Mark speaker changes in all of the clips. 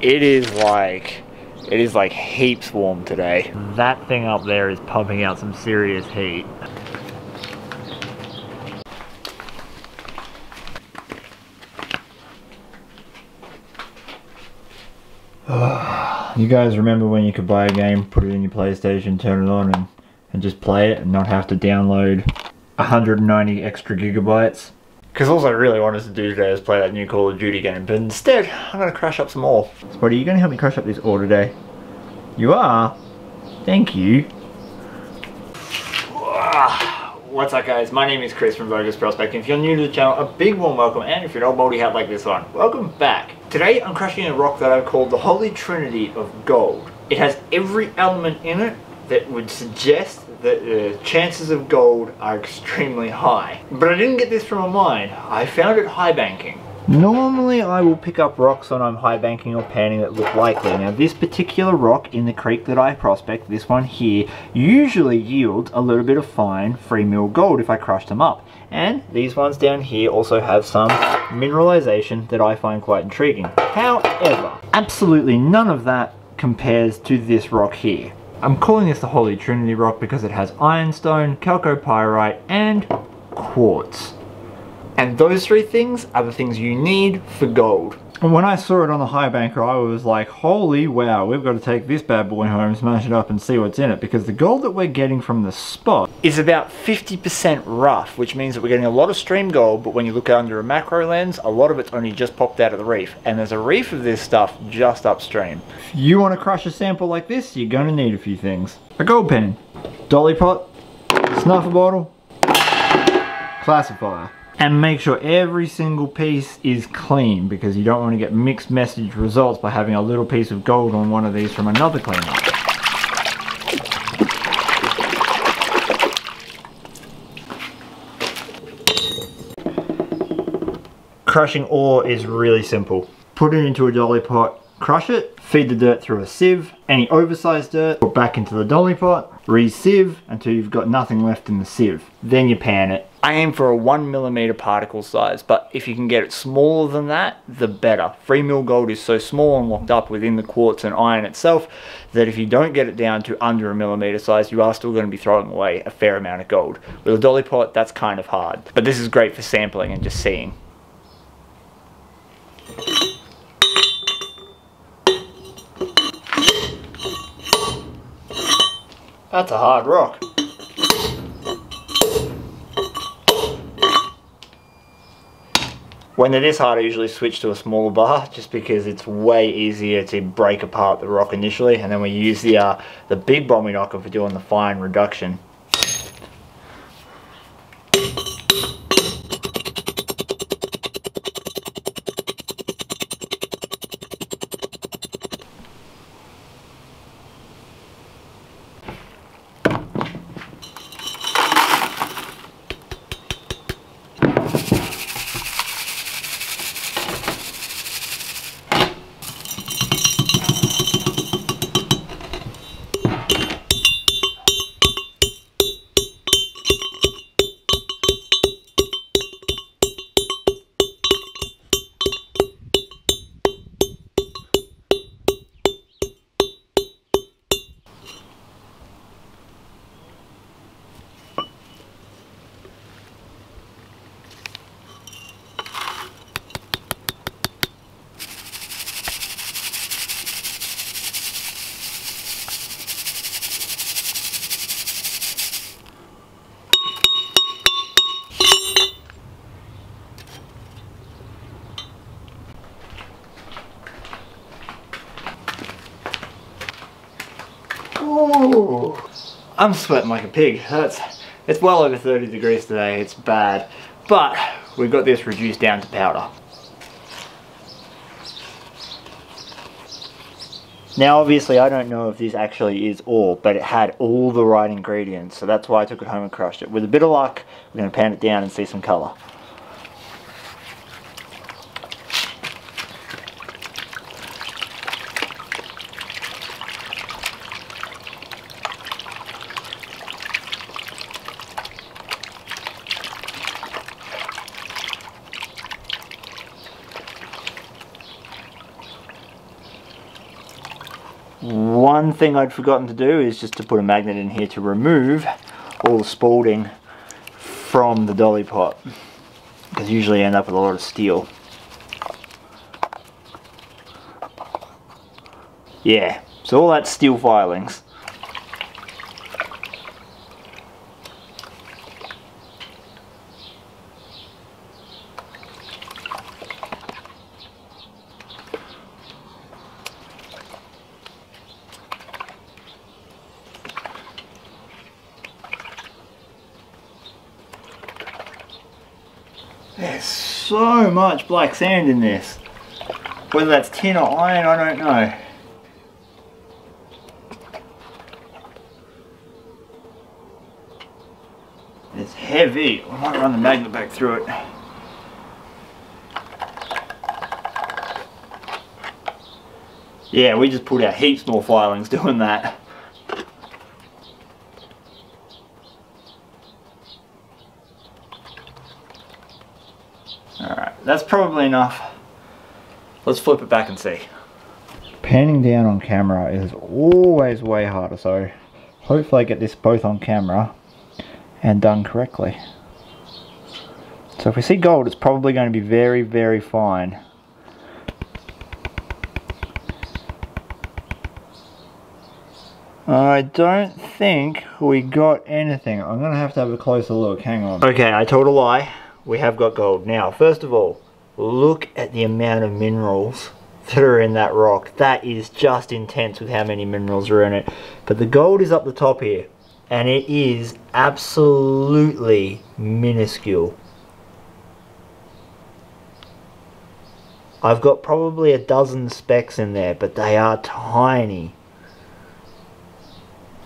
Speaker 1: It is like heaps warm today. That thing up there is pumping out some serious heat. You guys remember when you could buy a game, put it in your PlayStation, turn it on and just play it and not have to download 190 extra gigabytes? Because all I really wanted to do today is play that new Call of Duty game, but instead I'm going to crush up some ore. Spotty, are you going to help me crush up this ore today? You are? Thank you. What's up guys, my name is Chris from Vo-Gus Prospecting. If you're new to the channel, a big warm welcome, and if you're an old moldy hat like this one, welcome back. Today I'm crushing a rock that I've called the Holy Trinity of Gold. It has every element in it that would suggest that the chances of gold are extremely high. But I didn't get this from a mine, I found it high banking. Normally I will pick up rocks when I'm high banking or panning that look likely. Now this particular rock in the creek that I prospect, this one here, usually yields a little bit of fine free mill gold if I crush them up. And these ones down here also have some mineralization that I find quite intriguing. However, absolutely none of that compares to this rock here. I'm calling this the Holy Trinity rock because it has ironstone, chalcopyrite, and quartz. And those three things are the things you need for gold. And when I saw it on the high banker, I was like, holy wow, we've got to take this bad boy home, smash it up and see what's in it. Because the gold that we're getting from the spot is about 50% rough, which means that we're getting a lot of stream gold, but when you look under a macro lens, a lot of it's only just popped out of the reef. And there's a reef of this stuff just upstream. If you want to crush a sample like this, you're going to need a few things. A gold pen, dolly pot, snuffer bottle, classifier. And make sure every single piece is clean, because you don't want to get mixed message results by having a little piece of gold on one of these from another cleanup. Crushing ore is really simple. Put it into a dolly pot, crush it, feed the dirt through a sieve, any oversized dirt, put back into the dolly pot, re-sieve until you've got nothing left in the sieve. Then you pan it. I aim for a 1mm particle size, but if you can get it smaller than that, the better. Free mill gold is so small and locked up within the quartz and iron itself that if you don't get it down to under a millimeter size, you are still going to be throwing away a fair amount of gold. With a dolly pot, that's kind of hard. But this is great for sampling and just seeing. That's a hard rock. When it is hard, I usually switch to a smaller bar just because it's way easier to break apart the rock initially, and then we use the big bommy knocker for doing the fine reduction. Ooh, I'm sweating like a pig. It's well over 30 degrees today. It's bad, but we've got this reduced down to powder. Now obviously I don't know if this actually is ore, but it had all the right ingredients, so that's why I took it home and crushed it. With a bit of luck, we're going to pan it down and see some colour. One thing I'd forgotten to do is just to put a magnet in here to remove all the spalding from the dolly pot, because you usually end up with a lot of steel. Yeah, so all that steel filings. There's so much black sand in this. Whether that's tin or iron, I don't know. It's heavy. I might run the magnet back through it. Yeah, we just pulled out heaps more filings doing that. Alright, that's probably enough. Let's flip it back and see. Panning down on camera is always way harder, so hopefully I get this both on camera and done correctly. So if we see gold, it's probably going to be very, very fine. I don't think we got anything. I'm going to have a closer look. Hang on. Okay, I told a lie. We have got gold. Now, first of all, look at the amount of minerals that are in that rock. That is just intense with how many minerals are in it. But the gold is up the top here, and it is absolutely minuscule. I've got probably a dozen specks in there, but they are tiny.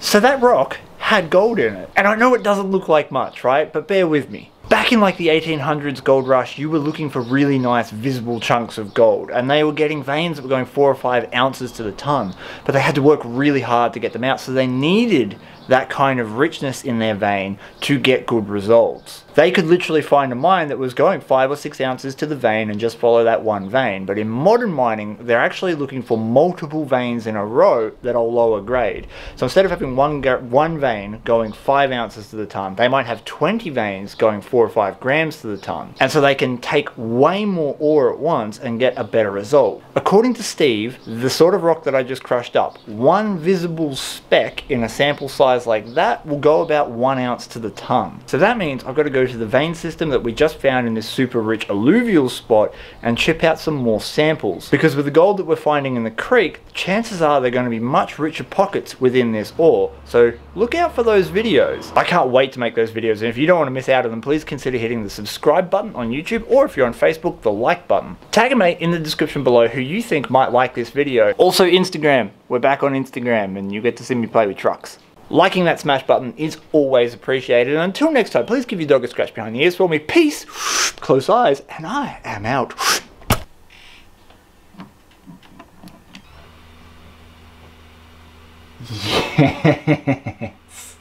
Speaker 1: So that rock had gold in it. And I know it doesn't look like much, right? But bear with me. Back in like the 1800s gold rush, you were looking for really nice visible chunks of gold, and they were getting veins that were going 4 or 5 ounces to the ton, but they had to work really hard to get them out, so they needed that kind of richness in their vein to get good results. They could literally find a mine that was going 5 or 6 ounces to the vein and just follow that one vein. But in modern mining, they're actually looking for multiple veins in a row that are lower grade. So instead of having one vein going 5 ounces to the ton, they might have 20 veins going 4 or 5 grams to the ton. And so they can take way more ore at once and get a better result. According to Steve, the sort of rock that I just crushed up, one visible speck in a sample size like that will go about 1 ounce to the ton. So that means I've got to go to the vein system that we just found in this super rich alluvial spot and chip out some more samples. Because with the gold that we're finding in the creek, chances are they're going to be much richer pockets within this ore. So look out for those videos. I can't wait to make those videos, and if you don't want to miss out on them, please consider hitting the subscribe button on YouTube, or if you're on Facebook, the like button. Tag a mate in the description below who you think might like this video. Also Instagram. We're back on Instagram and you get to see me play with trucks. Liking that smash button is always appreciated. And until next time, please give your dog a scratch behind the ears for me. Peace, close eyes, and I am out. Yes.